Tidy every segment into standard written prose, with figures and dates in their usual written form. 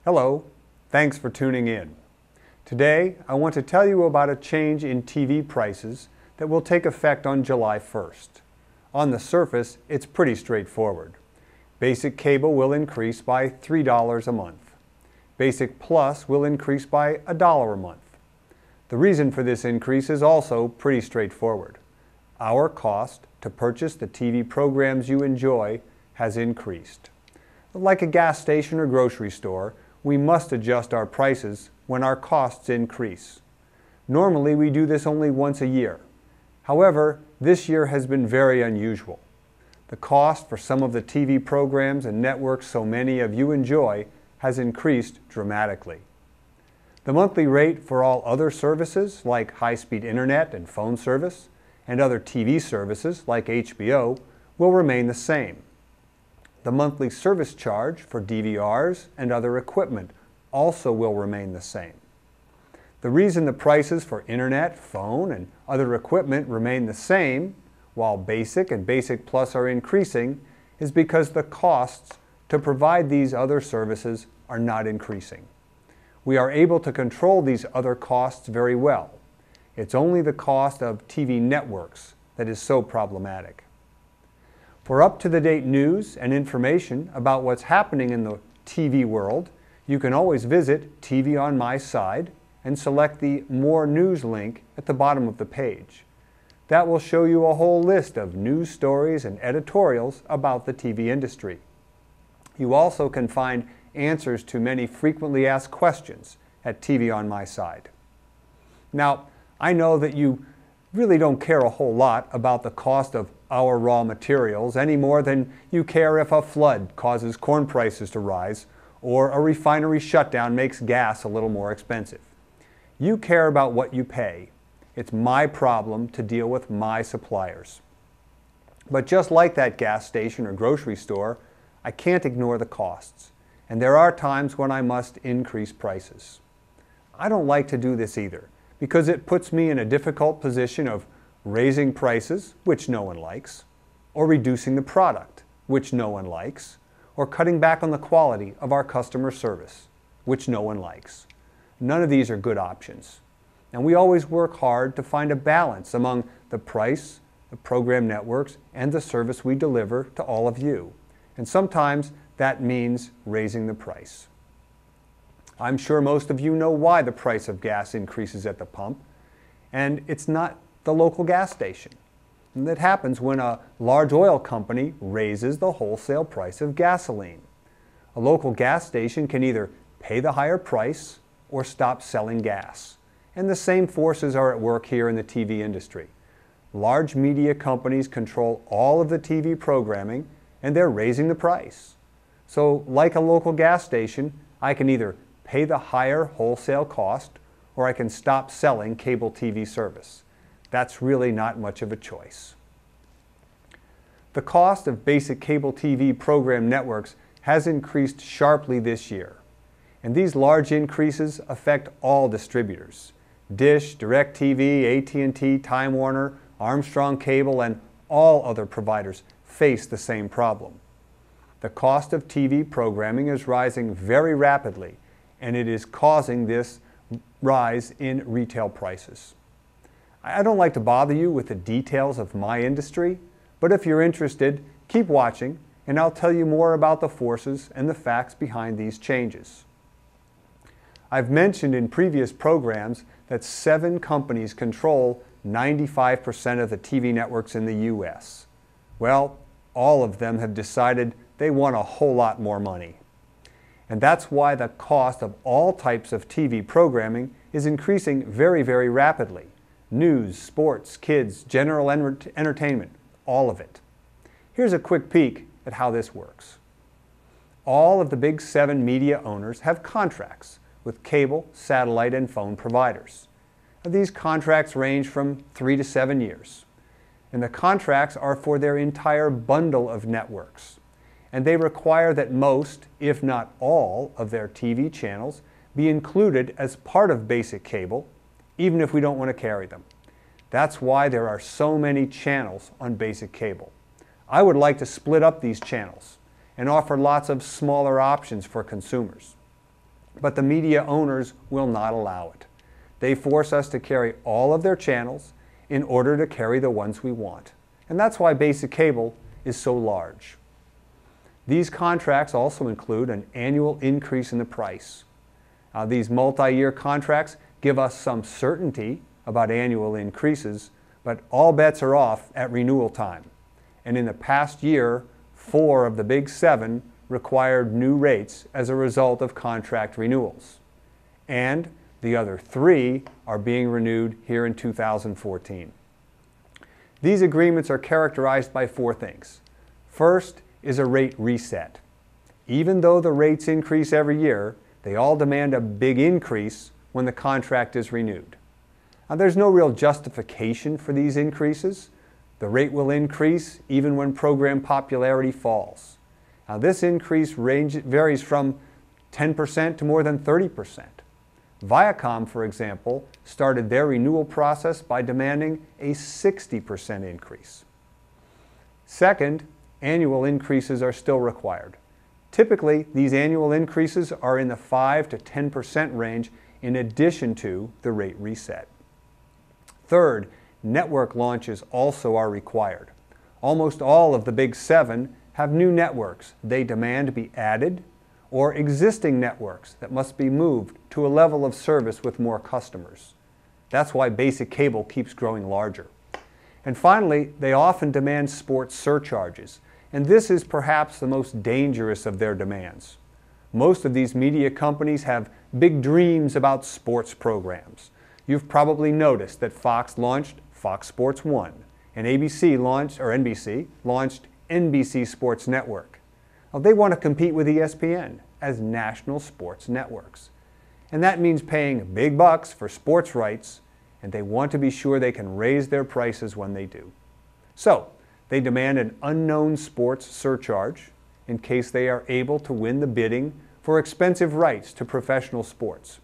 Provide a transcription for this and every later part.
Hello, thanks for tuning in. Today, I want to tell you about a change in TV prices that will take effect on July 1st. On the surface, it's pretty straightforward. Basic cable will increase by $3 a month. Basic Plus will increase by $1 a month. The reason for this increase is also pretty straightforward. Our cost to purchase the TV programs you enjoy has increased. Like a gas station or grocery store, we must adjust our prices when our costs increase. Normally, we do this only once a year. However, this year has been very unusual. The cost for some of the TV programs and networks so many of you enjoy has increased dramatically. The monthly rate for all other services like high-speed internet and phone service and other TV services like HBO will remain the same. The monthly service charge for DVRs and other equipment also will remain the same. The reason the prices for internet, phone, and other equipment remain the same, while Basic and Basic Plus are increasing, is because the costs to provide these other services are not increasing. We are able to control these other costs very well. It's only the cost of TV networks that is so problematic. For up-to-the-date news and information about what's happening in the TV world, you can always visit TV on My Side and select the More News link at the bottom of the page. That will show you a whole list of news stories and editorials about the TV industry. You also can find answers to many frequently asked questions at TV on My Side. Now, I know that you really don't care a whole lot about the cost of our raw materials any more than you care if a flood causes corn prices to rise or a refinery shutdown makes gas a little more expensive. You care about what you pay. It's my problem to deal with my suppliers. But just like that gas station or grocery store, I can't ignore the costs, and there are times when I must increase prices. I don't like to do this either, because it puts me in a difficult position of raising prices, which no one likes, or reducing the product, which no one likes, or cutting back on the quality of our customer service, which no one likes. None of these are good options. And we always work hard to find a balance among the price, the program networks, and the service we deliver to all of you. And sometimes that means raising the price. I'm sure most of you know why the price of gas increases at the pump, and it's not the local gas station. And that happens when a large oil company raises the wholesale price of gasoline. A local gas station can either pay the higher price or stop selling gas. And the same forces are at work here in the TV industry. Large media companies control all of the TV programming, and they're raising the price. So, like a local gas station, I can either pay the higher wholesale cost, or I can stop selling cable TV service. That's really not much of a choice. The cost of basic cable TV program networks has increased sharply this year. And these large increases affect all distributors. Dish, DirecTV, AT&T, Time Warner, Armstrong Cable, and all other providers face the same problem. The cost of TV programming is rising very rapidly, and it is causing this rise in retail prices. I don't like to bother you with the details of my industry, but if you're interested, keep watching, and I'll tell you more about the forces and the facts behind these changes. I've mentioned in previous programs that 7 companies control 95% of the TV networks in the U.S. Well, all of them have decided they want a whole lot more money. And that's why the cost of all types of TV programming is increasing very, very rapidly. News, sports, kids, general entertainment, all of it. Here's a quick peek at how this works. All of the big 7 media owners have contracts with cable, satellite, and phone providers. Now, these contracts range from 3 to 7 years. And the contracts are for their entire bundle of networks. And they require that most, if not all, of their TV channels be included as part of basic cable, even if we don't want to carry them. That's why there are so many channels on basic cable. I would like to split up these channels and offer lots of smaller options for consumers. But the media owners will not allow it. They force us to carry all of their channels in order to carry the ones we want. And that's why basic cable is so large. These contracts also include an annual increase in the price. These multi-year contracts give us some certainty about annual increases, but all bets are off at renewal time. And in the past year, 4 of the big 7 required new rates as a result of contract renewals. And the other 3 are being renewed here in 2014. These agreements are characterized by 4 things. First is a rate reset. Even though the rates increase every year, they all demand a big increase when the contract is renewed. Now, there's no real justification for these increases. The rate will increase even when program popularity falls. Now, this increase varies from 10% to more than 30%. Viacom, for example, started their renewal process by demanding a 60% increase. Second, annual increases are still required. Typically, these annual increases are in the 5 to 10% range in addition to the rate reset. Third, network launches also are required. Almost all of the big 7 have new networks they demand be added, or existing networks that must be moved to a level of service with more customers. That's why basic cable keeps growing larger. And finally, they often demand sports surcharges, and this is perhaps the most dangerous of their demands. Most of these media companies have big dreams about sports programs. You've probably noticed that Fox launched Fox Sports 1, and NBC launched NBC Sports Network. Now, they want to compete with ESPN as national sports networks. And that means paying big bucks for sports rights, and they want to be sure they can raise their prices when they do. So, they demand an unknown sports surcharge in case they are able to win the bidding for expensive rights to professional sports.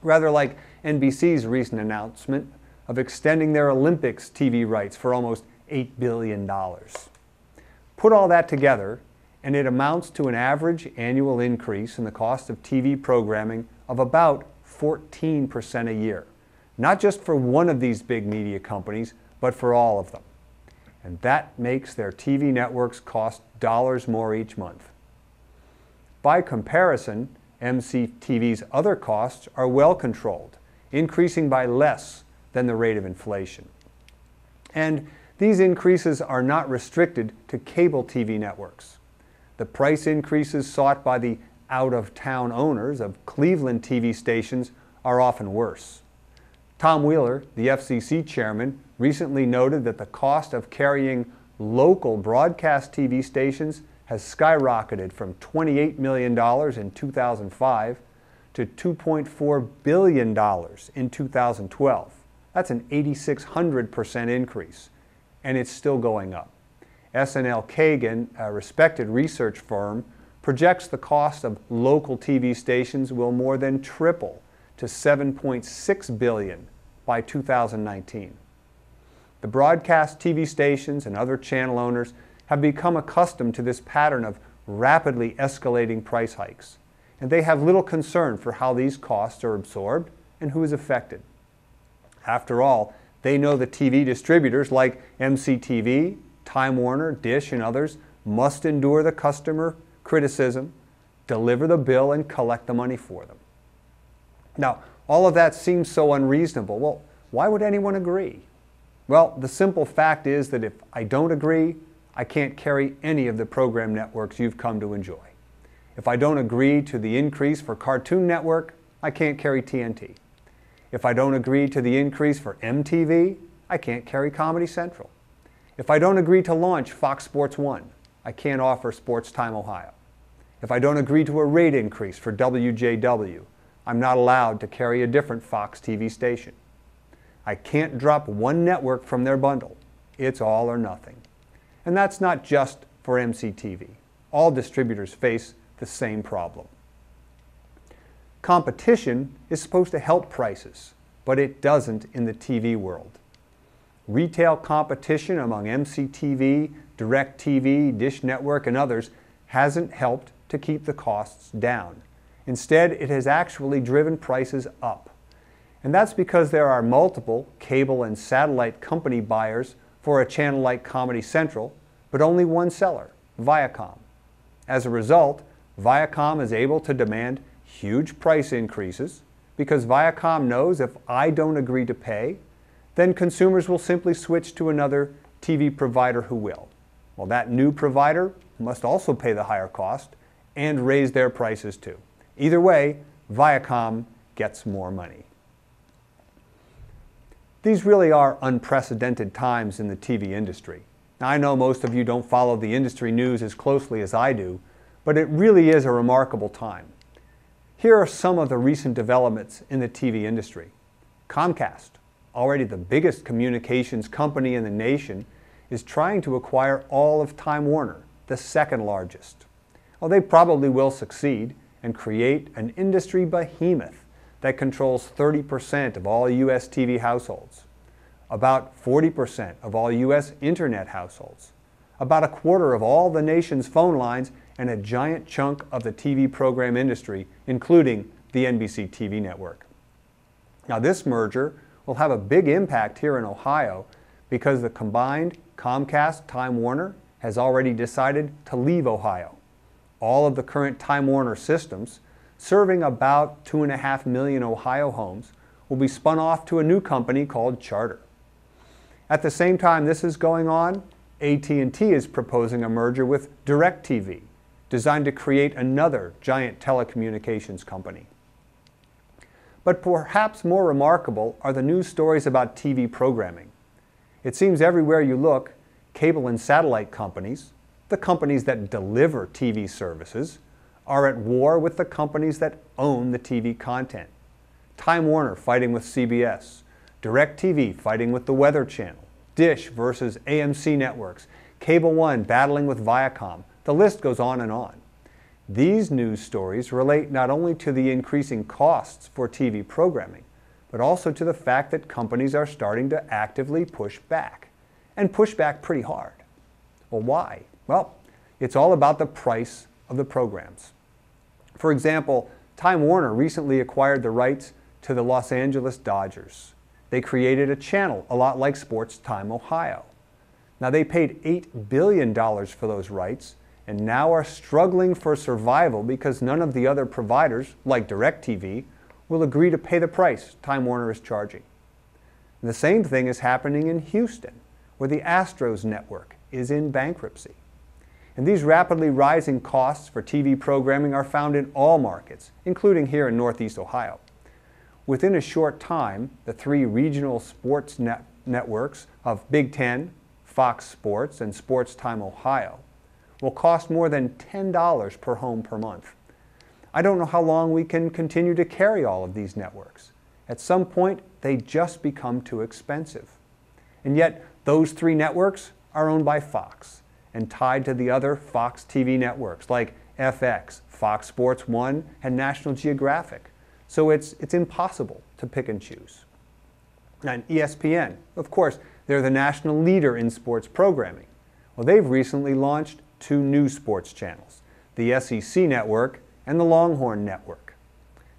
Rather like NBC's recent announcement of extending their Olympics TV rights for almost $8 billion. Put all that together, and it amounts to an average annual increase in the cost of TV programming of about 14% a year. Not just for one of these big media companies, but for all of them. And that makes their TV networks cost dollars more each month. By comparison, MCTV's other costs are well controlled, increasing by less than the rate of inflation. And these increases are not restricted to cable TV networks. The price increases sought by the out-of-town owners of Cleveland TV stations are often worse. Tom Wheeler, the FCC chairman, recently noted that the cost of carrying local broadcast TV stations has skyrocketed from $28 million in 2005 to $2.4 billion in 2012. That's an 8,600% increase, and it's still going up. SNL Kagan, a respected research firm, projects the cost of local TV stations will more than triple to $7.6 billion by 2019. The broadcast TV stations and other channel owners have become accustomed to this pattern of rapidly escalating price hikes, and they have little concern for how these costs are absorbed and who is affected. After all, they know the TV distributors like MCTV, Time Warner, Dish, and others must endure the customer criticism, deliver the bill, and collect the money for them. Now, all of that seems so unreasonable. Well, why would anyone agree? Well, the simple fact is that if I don't agree, I can't carry any of the program networks you've come to enjoy. If I don't agree to the increase for Cartoon Network, I can't carry TNT. If I don't agree to the increase for MTV, I can't carry Comedy Central. If I don't agree to launch Fox Sports 1, I can't offer Sports Time Ohio. If I don't agree to a rate increase for WJW, I'm not allowed to carry a different Fox TV station. I can't drop one network from their bundle. It's all or nothing. And that's not just for MCTV. All distributors face the same problem. Competition is supposed to help prices, but it doesn't in the TV world. Retail competition among MCTV, DirecTV, Dish Network, and others hasn't helped to keep the costs down. Instead, it has actually driven prices up. And that's because there are multiple cable and satellite company buyers for a channel like Comedy Central, but only one seller, Viacom. As a result, Viacom is able to demand huge price increases because Viacom knows if I don't agree to pay, then consumers will simply switch to another TV provider who will. Well, that new provider must also pay the higher cost and raise their prices too. Either way, Viacom gets more money. These really are unprecedented times in the TV industry. Now, I know most of you don't follow the industry news as closely as I do, but it really is a remarkable time. Here are some of the recent developments in the TV industry. Comcast, already the biggest communications company in the nation, is trying to acquire all of Time Warner, the second largest. Well, they probably will succeed and create an industry behemoth that controls 30% of all U.S. TV households, about 40% of all U.S. internet households, about a quarter of all the nation's phone lines, and a giant chunk of the TV program industry, including the NBC TV network. Now, this merger will have a big impact here in Ohio because the combined Comcast-Time Warner has already decided to leave Ohio. All of the current Time Warner systems, serving about 2.5 million Ohio homes, will be spun off to a new company called Charter. At the same time this is going on, AT&T is proposing a merger with DirecTV, designed to create another giant telecommunications company. But perhaps more remarkable are the news stories about TV programming. It seems everywhere you look, cable and satellite companies, the companies that deliver TV services, are at war with the companies that own the TV content. Time Warner fighting with CBS, DirecTV fighting with the Weather Channel, Dish versus AMC Networks, Cable One battling with Viacom. The list goes on and on. These news stories relate not only to the increasing costs for TV programming, but also to the fact that companies are starting to actively push back, and push back pretty hard. Well, why? Well, it's all about the price of the programs. For example, Time Warner recently acquired the rights to the Los Angeles Dodgers. They created a channel a lot like Sports Time Ohio. Now, they paid $8 billion for those rights and now are struggling for survival because none of the other providers, like DirecTV, will agree to pay the price Time Warner is charging. And the same thing is happening in Houston, where the Astros network is in bankruptcy. And these rapidly rising costs for TV programming are found in all markets, including here in Northeast Ohio. Within a short time, the three regional sports networks of Big Ten, Fox Sports, and Sports Time Ohio will cost more than $10 per home per month. I don't know how long we can continue to carry all of these networks. At some point, they just become too expensive. And yet, those three networks are owned by Fox and tied to the other Fox TV networks like FX, Fox Sports 1, and National Geographic. So it's impossible to pick and choose. And ESPN, of course, they're the national leader in sports programming. Well, they've recently launched two new sports channels, the SEC Network and the Longhorn Network.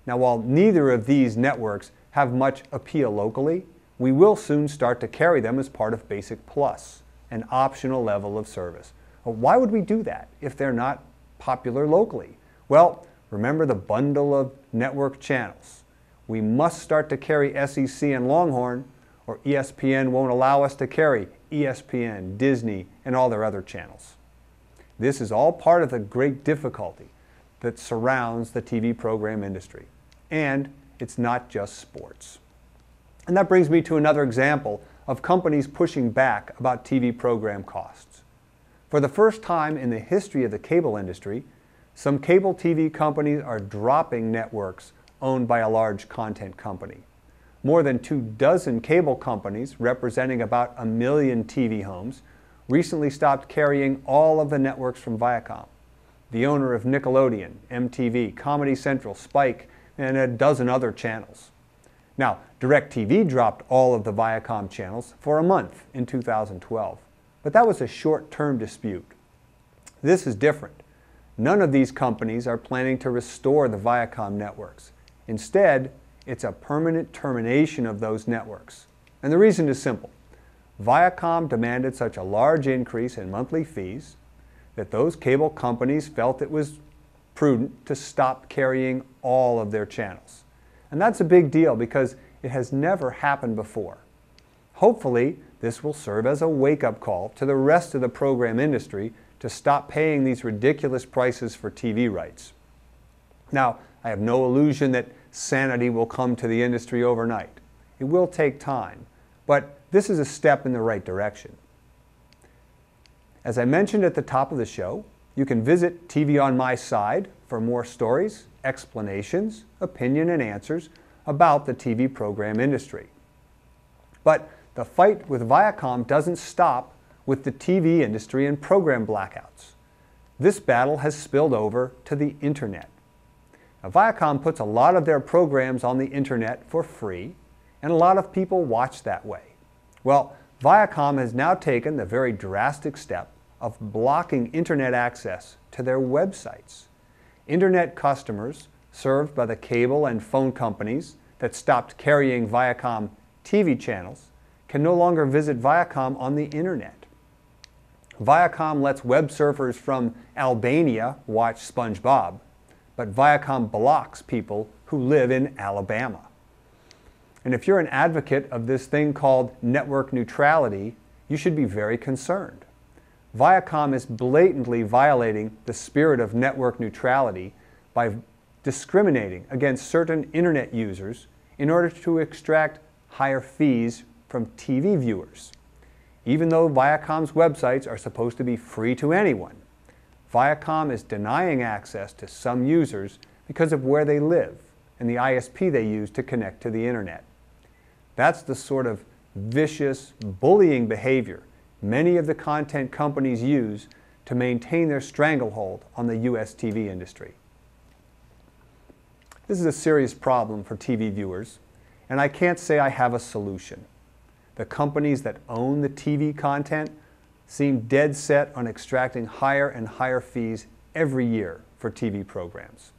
Now, while neither of these networks have much appeal locally, we will soon start to carry them as part of Basic Plus, an optional level of service. Well, why would we do that if they're not popular locally? Well, remember the bundle of network channels. We must start to carry SEC and Longhorn, or ESPN won't allow us to carry ESPN, Disney, and all their other channels. This is all part of the great difficulty that surrounds the TV program industry. And it's not just sports. And that brings me to another example of companies pushing back about TV program costs. For the first time in the history of the cable industry, some cable TV companies are dropping networks owned by a large content company. More than 24 cable companies, representing about 1 million TV homes, recently stopped carrying all of the networks from Viacom, the owner of Nickelodeon, MTV, Comedy Central, Spike, and a dozen other channels. Now, DirecTV dropped all of the Viacom channels for a month in 2012, but that was a short-term dispute. This is different. None of these companies are planning to restore the Viacom networks. Instead, it's a permanent termination of those networks. And the reason is simple. Viacom demanded such a large increase in monthly fees that those cable companies felt it was prudent to stop carrying all of their channels. And that's a big deal because it has never happened before. Hopefully, this will serve as a wake-up call to the rest of the program industry to stop paying these ridiculous prices for TV rights. Now, I have no illusion that sanity will come to the industry overnight. It will take time, but this is a step in the right direction. As I mentioned at the top of the show, you can visit TV on My Side for more stories, explanations, opinion, and answers about the TV program industry. But the fight with Viacom doesn't stop with the TV industry and program blackouts. This battle has spilled over to the internet. Now, Viacom puts a lot of their programs on the internet for free, and a lot of people watch that way. Well, Viacom has now taken the very drastic step of blocking internet access to their websites. Internet customers served by the cable and phone companies that stopped carrying Viacom TV channels can no longer visit Viacom on the internet. Viacom lets web surfers from Albania watch SpongeBob, but Viacom blocks people who live in Alabama. And if you're an advocate of this thing called network neutrality, you should be very concerned. Viacom is blatantly violating the spirit of network neutrality by discriminating against certain internet users in order to extract higher fees from TV viewers. Even though Viacom's websites are supposed to be free to anyone, Viacom is denying access to some users because of where they live and the ISP they use to connect to the internet. That's the sort of vicious, bullying behavior many of the content companies use to maintain their stranglehold on the US TV industry. This is a serious problem for TV viewers, and I can't say I have a solution. The companies that own the TV content seem dead set on extracting higher and higher fees every year for TV programs.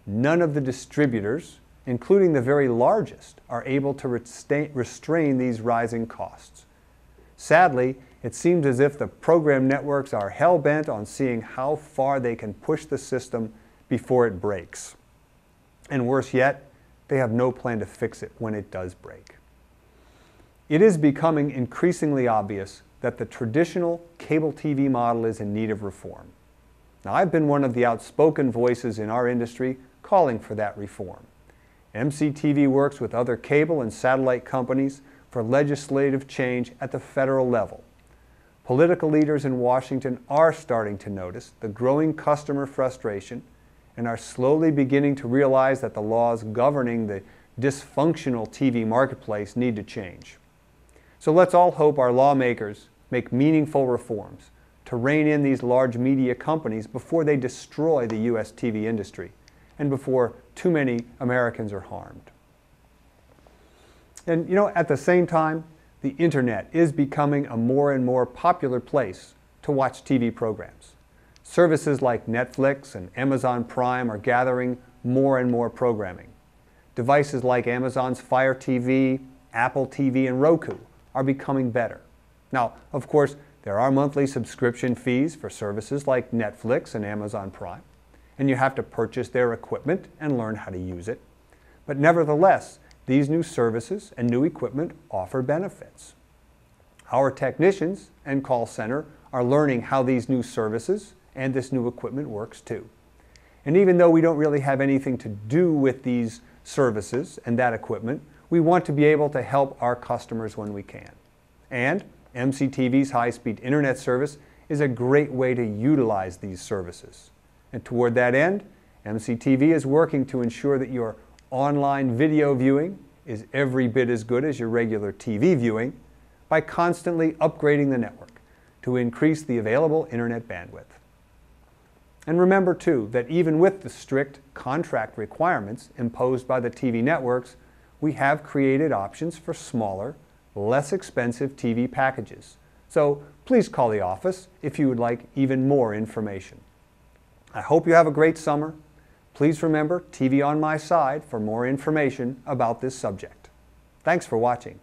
None of the distributors, including the very largest, are able to restrain these rising costs. Sadly, it seems as if the program networks are hell-bent on seeing how far they can push the system before it breaks. And worse yet, they have no plan to fix it when it does break. It is becoming increasingly obvious that the traditional cable TV model is in need of reform. Now, I've been one of the outspoken voices in our industry calling for that reform. MCTV works with other cable and satellite companies for legislative change at the federal level. Political leaders in Washington are starting to notice the growing customer frustration and are slowly beginning to realize that the laws governing the dysfunctional TV marketplace need to change. So let's all hope our lawmakers make meaningful reforms to rein in these large media companies before they destroy the US TV industry and before too many Americans are harmed. And at the same time, the internet is becoming a more and more popular place to watch TV programs. Services like Netflix and Amazon Prime are gathering more and more programming. Devices like Amazon's Fire TV, Apple TV, and Roku are becoming better. Now, of course, there are monthly subscription fees for services like Netflix and Amazon Prime, and you have to purchase their equipment and learn how to use it. But nevertheless, these new services and new equipment offer benefits. Our technicians and call center are learning how these new services and this new equipment works too. And even though we don't really have anything to do with these services and that equipment, we want to be able to help our customers when we can. And MCTV's high-speed internet service is a great way to utilize these services. And toward that end, MCTV is working to ensure that your online video viewing is every bit as good as your regular TV viewing by constantly upgrading the network to increase the available internet bandwidth. And remember too that even with the strict contract requirements imposed by the TV networks, we have created options for smaller, less expensive TV packages. So please call the office if you would like even more information. I hope you have a great summer. Please remember TV on My Side for more information about this subject. Thanks for watching.